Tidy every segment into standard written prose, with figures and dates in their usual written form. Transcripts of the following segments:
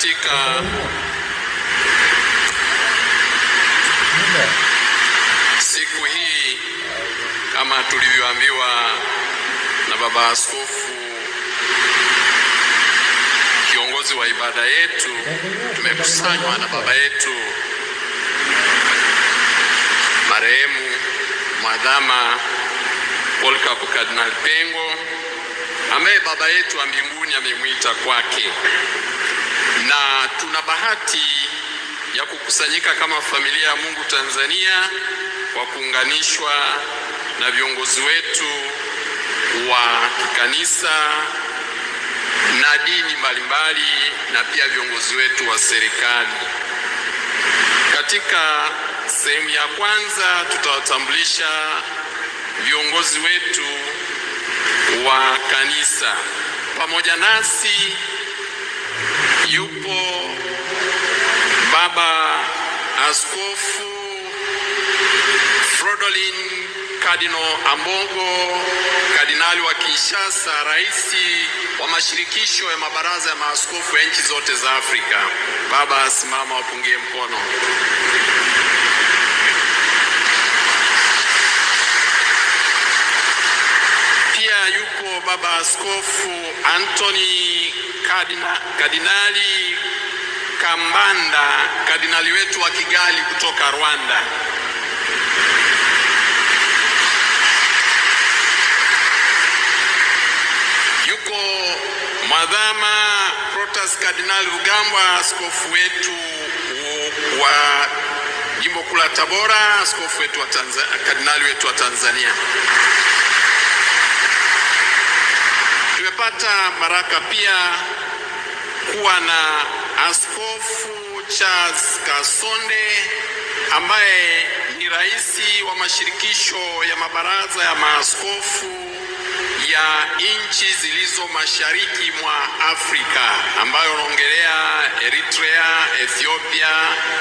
Katika siku hii kama tulivyoambiwa na Baba Askofu, kiongozi wa ibada yetu, tumekusanywa na baba yetu marehemu Mwadhama Polycarp Kardinali Pengo, ambaye baba yetu wa mbinguni amemwita kwake, na tuna bahati ya kukusanyika kama familia ya Mungu Tanzania kwa kuunganishwa na viongozi wetu wa kanisa na dini mbalimbali na pia viongozi wetu wa serikali. Katika sehemu ya kwanza tutawatambulisha viongozi wetu wa kanisa. Pamoja nasi yupo Baba Askofu Fridolin Cardinal Ambongo, kardinali wa Kinshasa, rais wa mashirikisho ya mabaraza ya maaskofu ya nchi zote za Afrika. Baba simama, wapungie mkono. Pia yupo Baba Askofu Anthony Kardinali Kambanda, kardinali wetu wa Kigali kutoka Rwanda. Yuko Mwadhama Protas Kardinali Rugambwa, askofu wetu wa jimbo kuu la Tabora, askofu wetu wa kardinali wetu wa Tanzania. Tumepata baraka pia kuwa na Askofu Charles Kasonde, ambaye ni rais wa mashirikisho ya mabaraza ya maaskofu ya nchi zilizo mashariki mwa Afrika, ambayo unaongelea Eritrea, Ethiopia,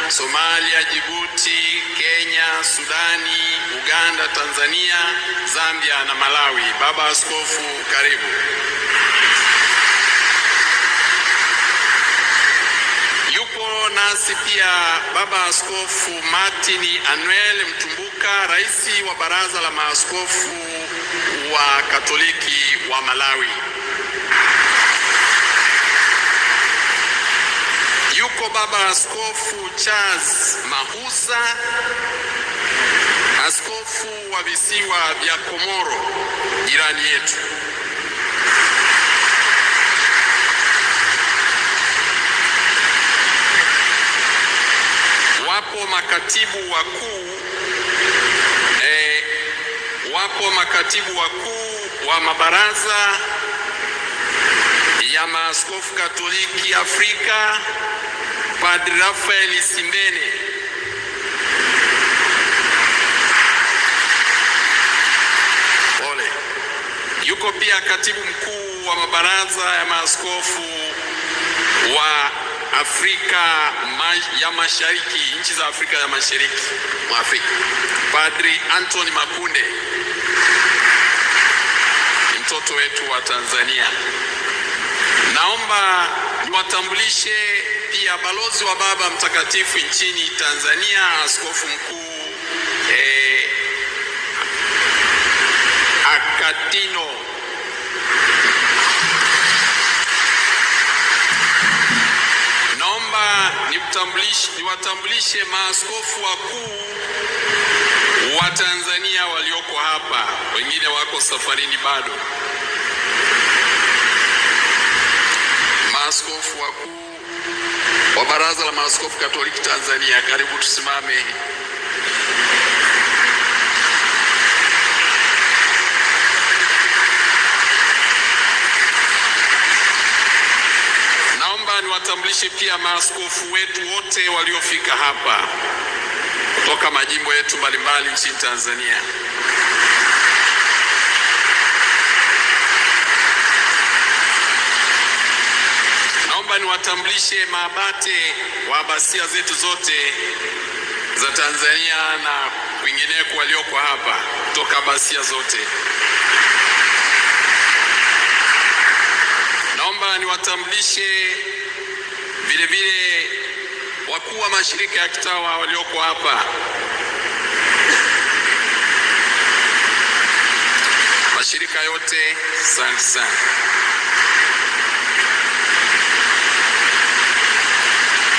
Somalia, Djibouti, Kenya, Sudani, Uganda, Tanzania, Zambia na Malawi. Baba Askofu, karibu. Yupo nasi pia Baba Askofu Martin Anuel Mtumbuka, rais wa baraza la maaskofu wa Katoliki wa Malawi. Yuko Baba Askofu Charles Mahusa, askofu wa visiwa vya Komoro, jirani yetu. Wapo makatibu wakuu wa mabaraza ya maaskofu Katoliki Afrika, Padre Rafael Simbene. Yuko pia katibu mkuu wa mabaraza ya maaskofu wa Afrika ya Mashariki, nchi za Afrika ya Mashariki mwa Afrika, Padri Anthony Makunde, ni mtoto wetu wa Tanzania. Naomba niwatambulishe pia balozi wa Baba Mtakatifu nchini Tanzania, askofu mkuu Akatino. Naomba niwatambulishe maaskofu wakuu wa Tanzania walioko hapa, wengine wako safarini bado. Maaskofu wakuu wa Baraza la Maaskofu Katoliki Tanzania, karibu tusimame. Naomba niwatambulishe pia maaskofu wetu wote waliofika hapa kutoka majimbo yetu mbalimbali nchini Tanzania. Naomba niwatambulishe maabate wa abasia zetu zote za Tanzania na kwingineko walioko hapa kutoka abasia zote. Naomba niwatambulishe vile vile wakuu wa mashirika ya kitawa walioko hapa, mashirika yote, asante sana.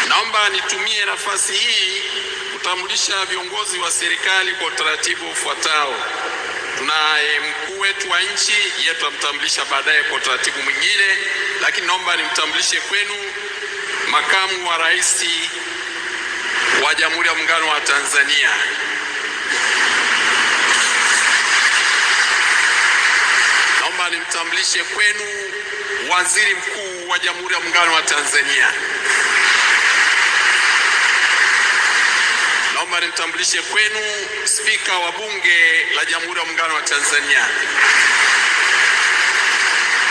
Naomba nitumie nafasi hii kutambulisha viongozi wa serikali kwa utaratibu ufuatao. Tunaye mkuu wetu wa nchi, yeye tutamtambulisha baadaye kwa utaratibu mwingine, lakini naomba nimtambulishe kwenu makamu wa rais wa Jamhuri ya Muungano wa Tanzania. Naomba nimtambulishe kwenu waziri mkuu wa Jamhuri ya Muungano wa Tanzania. Naomba nimtambulishe kwenu spika wa Bunge la Jamhuri ya Muungano wa Tanzania.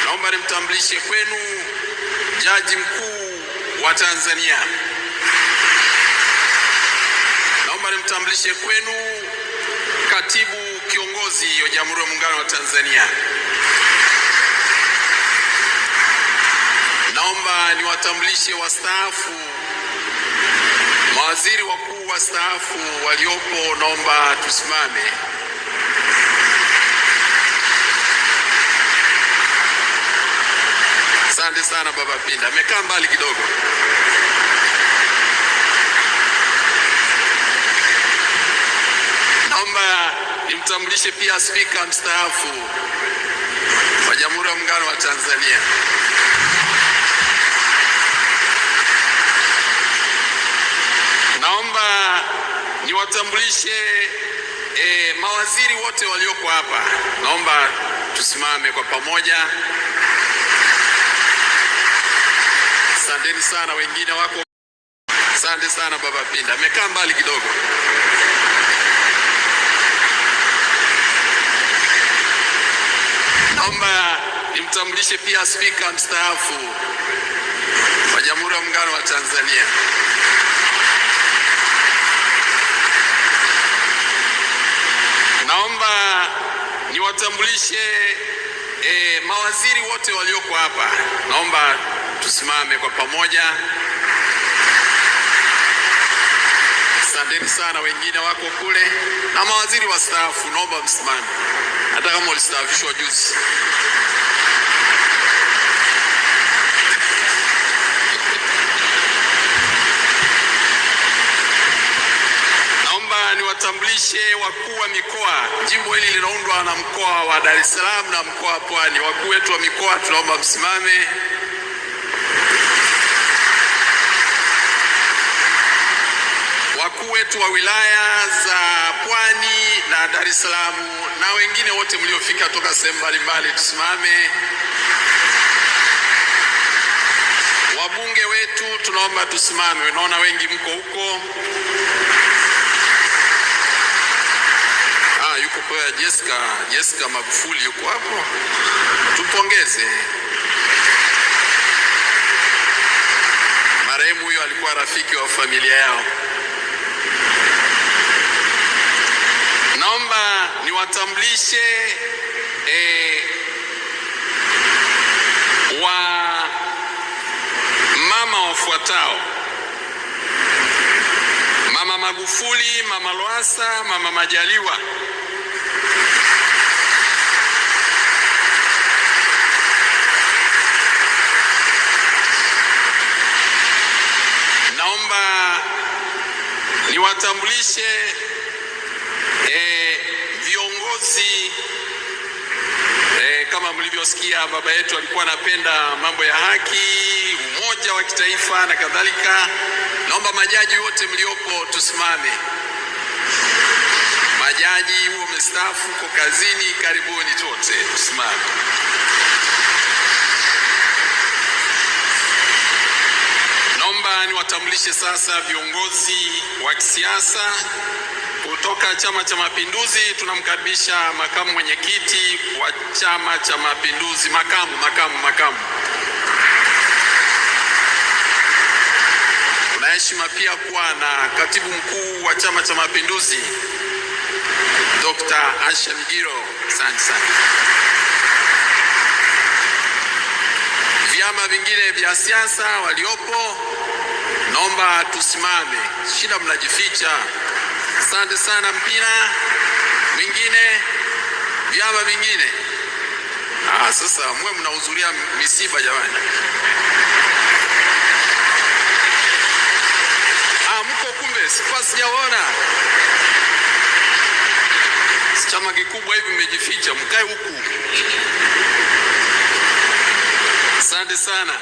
Naomba nimtambulishe kwenu jaji mkuu wa Tanzania. Naomba nimtambulishe kwenu katibu kiongozi wa Jamhuri ya Muungano wa Tanzania. Naomba niwatambulishe wastaafu, mawaziri wakuu wastaafu waliopo, naomba tusimame. Asante sana Baba Pinda, amekaa mbali kidogo. Naomba nimtambulishe pia spika mstaafu wa Jamhuri ya Muungano wa Tanzania. Naomba niwatambulishe mawaziri wote walioko hapa, naomba tusimame kwa pamoja. Asanteni sana, wengine wako. Asante sana Baba Pinda, amekaa mbali kidogo. Naomba nimtambulishe pia spika mstaafu wa Jamhuri ya Muungano wa Tanzania. Naomba niwatambulishe mawaziri wote walioko hapa, naomba tusimame kwa pamoja. Asanteni sana, wengine wako kule. Na mawaziri wastaafu, naomba msimame hata kama walistaafishwa juzi. Naomba niwatambulishe wakuu wa mikoa. Jimbo hili linaundwa na mkoa wa Dar es Salaam na mkoa wa Pwani. Wakuu wetu wa mikoa, tunaomba msimame. Wakuu wetu wa wilaya za Pwani na Dar es Salaam na wengine wote mliofika toka sehemu mbalimbali, tusimame. Wabunge wetu, tunaomba tusimame. Unaona wengi mko huko. Yuko kwa Jessica Magufuli yuko hapo, tumpongeze. Marehemu huyo alikuwa rafiki wa familia yao. Naomba niwatambulishe wa mama wafuatao: Mama Magufuli, Mama Lowassa, Mama Majaliwa. Naomba niwatambulishe viongozi. Kama mlivyosikia, baba yetu alikuwa anapenda mambo ya haki, umoja wa kitaifa na kadhalika. Naomba majaji wote mliopo tusimame. Majaji huo mstaafu kwa kazini, karibuni wote tusimame. Naomba niwatambulishe sasa viongozi wa kisiasa kutoka Chama cha Mapinduzi. Tunamkaribisha makamu mwenyekiti wa Chama cha Mapinduzi, makamu. Tunaheshima pia kuwa na katibu mkuu wa Chama cha Mapinduzi, Dr. Asha Migiro. Asante sana. vyama vingine vya siasa waliopo, naomba tusimame. Shida mnajificha. Asante sana. Mpira mwingine, vyama vingine. Sasa mwe mnahudhuria misiba jamani. Mko kumbe, sikuwa sijaona. Chama kikubwa hivi mmejificha, mkae huku. Asante sana.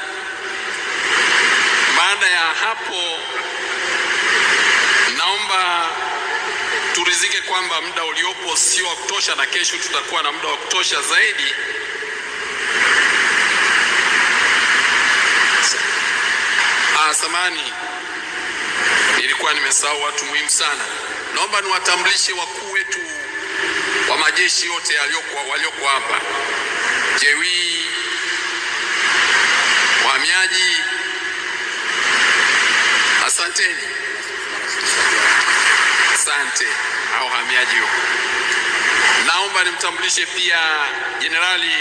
Baada ya hapo, naomba turizike kwamba muda uliopo sio wa kutosha, na kesho tutakuwa na muda wa kutosha zaidi. Samani, nilikuwa nimesahau watu muhimu sana. Naomba niwatambulishe wakuu wetu wa majeshi yote walioko hapa. Jewi, wahamiaji, asanteni. Asante au wahamiaji huko. Naomba nimtambulishe pia Jenerali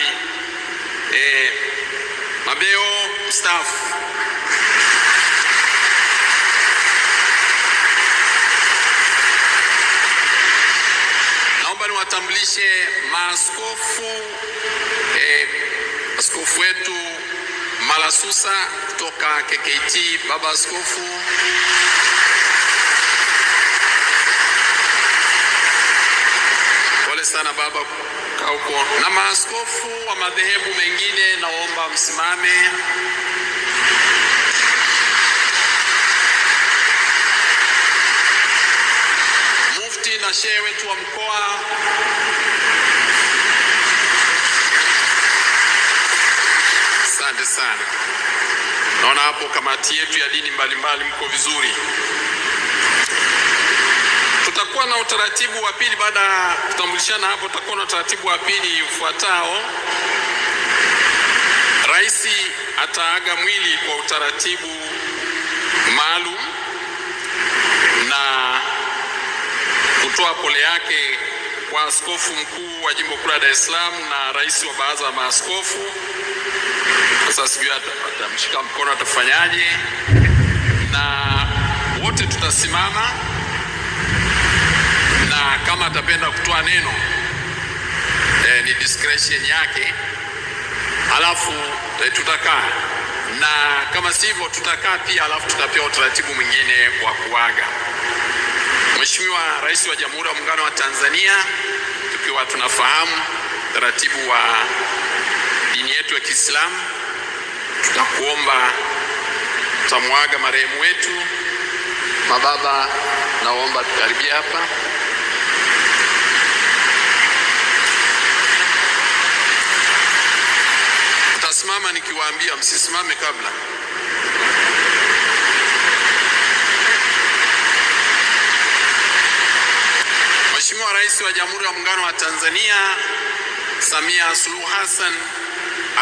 Mabeo mstaafu. Naomba niwatambulishe maaskofu, askofu wetu Malasusa kutoka KKT, baba askofu. Pole sana baba kauko. Na maaskofu wa madhehebu mengine naomba msimame. Mufti na shehe wetu wa mkoa. Asante sana. Naona hapo kamati yetu ya dini mbalimbali mko vizuri. Tutakuwa na utaratibu wa pili baada ya kutambulishana hapo. Tutakuwa na utaratibu wa pili ufuatao. Rais ataaga mwili kwa utaratibu maalum na kutoa pole yake kwa askofu mkuu wa jimbo kuu la Dar es Salaam na rais wa baraza la maaskofu. Sasa sijui atamshika mkono atafanyaje, na wote tutasimama, na kama atapenda kutoa neno ni discretion yake, alafu tutakaa, na kama sivyo tutakaa pia, alafu tutapewa utaratibu mwingine wa kuaga. Mheshimiwa Rais wa Jamhuri ya Muungano wa Tanzania, tukiwa tunafahamu taratibu wa dini yetu ya Kiislamu, tutakuomba tutamuaga marehemu wetu. Mababa, naomba tukaribia hapa. Mtasimama nikiwaambia, msisimame kabla. Mheshimiwa Rais wa Jamhuri ya Muungano wa Tanzania Samia Suluhu Hassan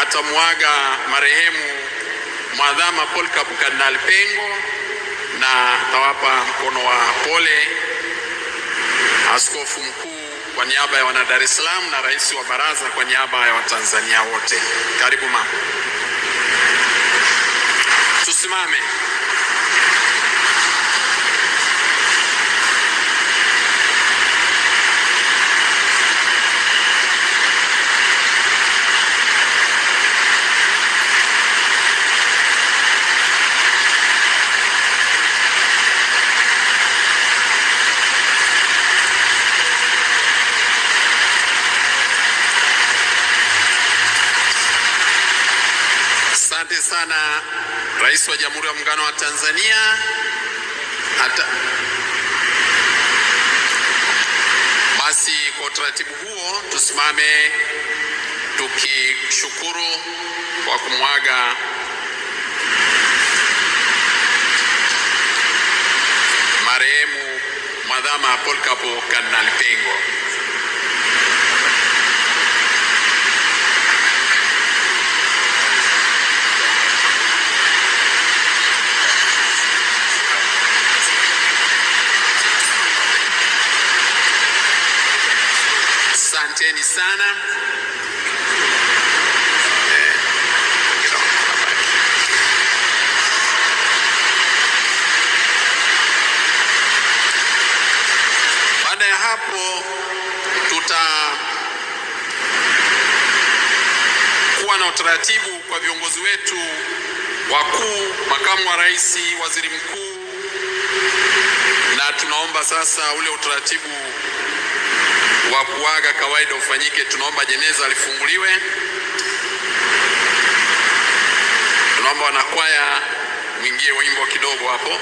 atamuaga marehemu Mwadhama Polycarp Kardinali Pengo na atawapa mkono wa pole askofu mkuu kwa niaba ya wana Dar es Salaam na rais wa baraza kwa niaba ya Watanzania wote. Karibu mama. Tusimame. Asante sana Rais wa Jamhuri ya Muungano wa Tanzania. Basi kwa utaratibu huo tusimame tukishukuru kwa kumwaga marehemu Mwadhama Polycarp Kardinali Pengo. Asanteni sana. taratibu kwa viongozi wetu wakuu, makamu wa rais, waziri mkuu, na tunaomba sasa ule utaratibu wa kuaga kawaida ufanyike. Tunaomba jeneza lifunguliwe. Tunaomba wanakwaya mwingie wimbo kidogo hapo.